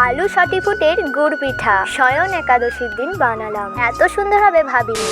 আলু সটিফুটের গুড় পিঠা শয়ন একাদশীর দিন বানালাম। এত সুন্দর হবে ভাবিনি।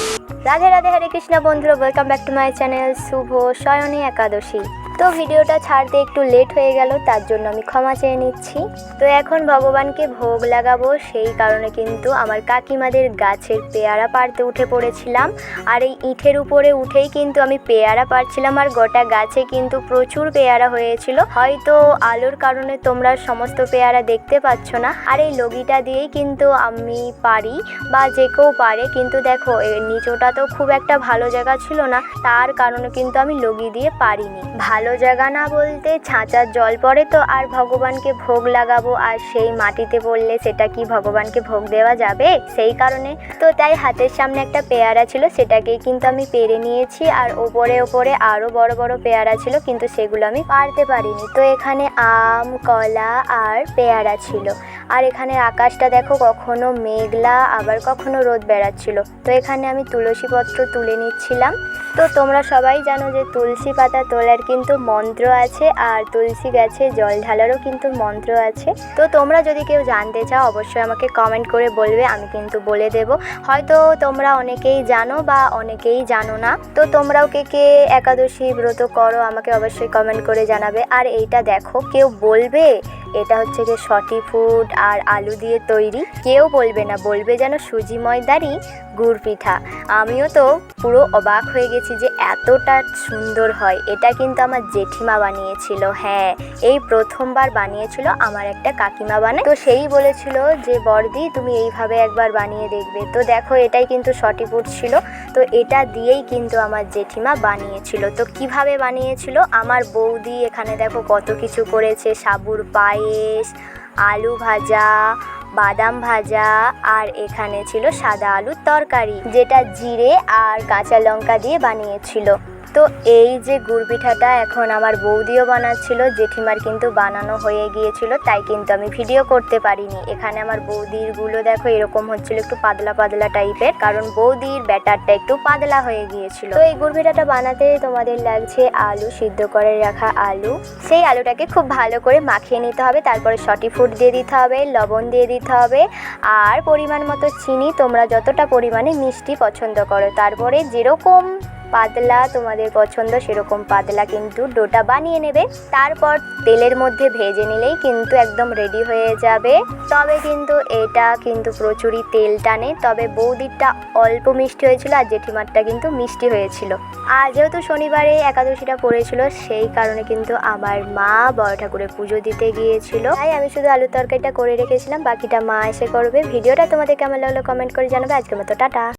রাধে রাধে, হরে কৃষ্ণ বন্ধুরা, welcome back to my channel শুভ শয়নী একাদশী। তো ভিডিওটা ছাড়তে একটু লেট হয়ে গেল, তার জন্য আমি ক্ষমা চেয়ে নিচ্ছি। তো এখন ভগবানকে ভোগ লাগাবো, সেই কারণে কিন্তু আমার কাকিমাদের গাছের পেয়ারা পাড়তে উঠে পড়েছিলাম। আর এই ইটের উপরে উঠেই কিন্তু আমি পেয়ারা পাড়ছিলাম, আর গোটা গাছে কিন্তু প্রচুর পেয়ারা হয়েছিল। হয়তো আলোর কারণে তোমরা সমস্ত পেয়ারা দেখতে পাচ্ছ না। আর এই লগিটা দিয়েই কিন্তু আমি পারি, বা যে কেউ পারে, কিন্তু দেখো নিচোটা তো খুব একটা ভালো জায়গা ছিল না, তার কারণে কিন্তু আমি লগি দিয়ে পারিনি। ভালো জায়গা না বলতে ছাঁচার জল পড়ে তো, আর ভগবানকে ভোগ লাগাবো, আর সেই মাটিতে পড়লে সেটা কি ভগবানকে ভোগ দেওয়া যাবে? সেই কারণে তো তাই হাতের সামনে একটা পেয়ারা ছিল, সেটাকেই কিন্তু আমি পেরে নিয়েছি। আর ওপরে ওপরে আরও বড় বড় পেয়ারা ছিল, কিন্তু সেগুলো আমি পারতে পারিনি। তো এখানে আম, কলা আর পেয়ারা ছিল। আর এখানে আকাশটা দেখো, কখনো মেঘলা আবার কখনো রোদ বেড়াচ্ছিল। তো এখানে আমি তুলসী পত্র তুলে নিচ্ছিলাম। তো তোমরা সবাই জানো যে তুলসী পাতা তোলার কিন্তু মন্ত্র আছে, আর তুলসী গাছে জল ঢালারও কিন্তু মন্ত্র আছে। তো তোমরা যদি কেউ জানতে চাও অবশ্যই আমাকে কমেন্ট করে বলবে, আমি কিন্তু বলে দেব। হয়তো তোমরা অনেকেই জানো বা অনেকেই জানো না। তো তোমরাও কে কে একাদশী ব্রত করো আমাকে অবশ্যই কমেন্ট করে জানাবে। আর এইটা দেখো, কেউ বলবে এটা হচ্ছে যে সটিফুট আর আলু দিয়ে তৈরি, কেউ বলবে না, বলবে যেন সুজি ময়দারই গুড় পিঠা। আমিও তো পুরো অবাক হয়ে গেছি যে এতটা সুন্দর হয়। এটা কিন্তু আমার জেঠিমা বানিয়েছিল, হ্যাঁ এই প্রথমবার বানিয়েছিল আমার একটা কাকিমা বানায়। তো সেই বলেছিল যে বর্দি তুমি এইভাবে একবার বানিয়ে দেখবে। তো দেখো এটাই কিন্তু সটিফুট ছিল। তো এটা দিয়েই কিন্তু আমার জেঠিমা বানিয়েছিল। তো কিভাবে বানিয়েছিল, আমার বৌদি এখানে দেখো কত কিছু করেছে, সাবুর পায়েস, আলু ভাজা, বাদাম ভাজা, আর এখানে ছিল সাদা আলুর তরকারি, যেটা জিরে আর কাঁচা লঙ্কা দিয়ে বানিয়েছিল। তো এই যে গুড় পিঠাটা এখন আমার বৌদিও বানাচ্ছিল, জেঠিমার কিন্তু বানানো হয়ে গিয়েছিল, তাই কিন্তু আমি ভিডিও করতে পারিনি। এখানে আমার বৌদিরগুলো দেখো এরকম হচ্ছিল, একটু পাতলা পাতলা টাইপের, কারণ বৌদির ব্যাটারটা একটু পাতলা হয়ে গিয়েছিল। তো এই গুড় পিঠাটা বানাতে তোমাদের লাগছে আলু, সিদ্ধ করে রাখা আলু। সেই আলুটাকে খুব ভালো করে মাখিয়ে নিতে হবে, তারপরে সটিফুট দিয়ে দিতে হবে, লবণ দিয়ে দিতে হবে, আর পরিমাণ মতো চিনি, তোমরা যতটা পরিমাণে মিষ্টি পছন্দ করো। তারপরে যেরকম পাতলা তোমাদের পছন্দ সেরকম পাতলা কিন্তু ডোটা বানিয়ে নেবে। তারপর তেলের মধ্যে ভেজে নিলেই কিন্তু একদম রেডি হয়ে যাবে। তবে কিন্তু এটা কিন্তু প্রচুরই তেল টানে। তবে বৌদিরটা অল্প মিষ্টি হয়েছিল, আর জেঠিমারটা কিন্তু মিষ্টি হয়েছিল। আর যেহেতু শনিবারে একাদশীটা পড়েছিল, সেই কারণে কিন্তু আমার মা বড় ঠাকুরের পুজো দিতে গিয়েছিল, তাই আমি শুধু আলুর তরকারিটা করে রেখেছিলাম, বাকিটা মা এসে করবে। ভিডিওটা তোমাদের কেমন লাগলো কমেন্ট করে জানাবে। আজকের মতো টাটা।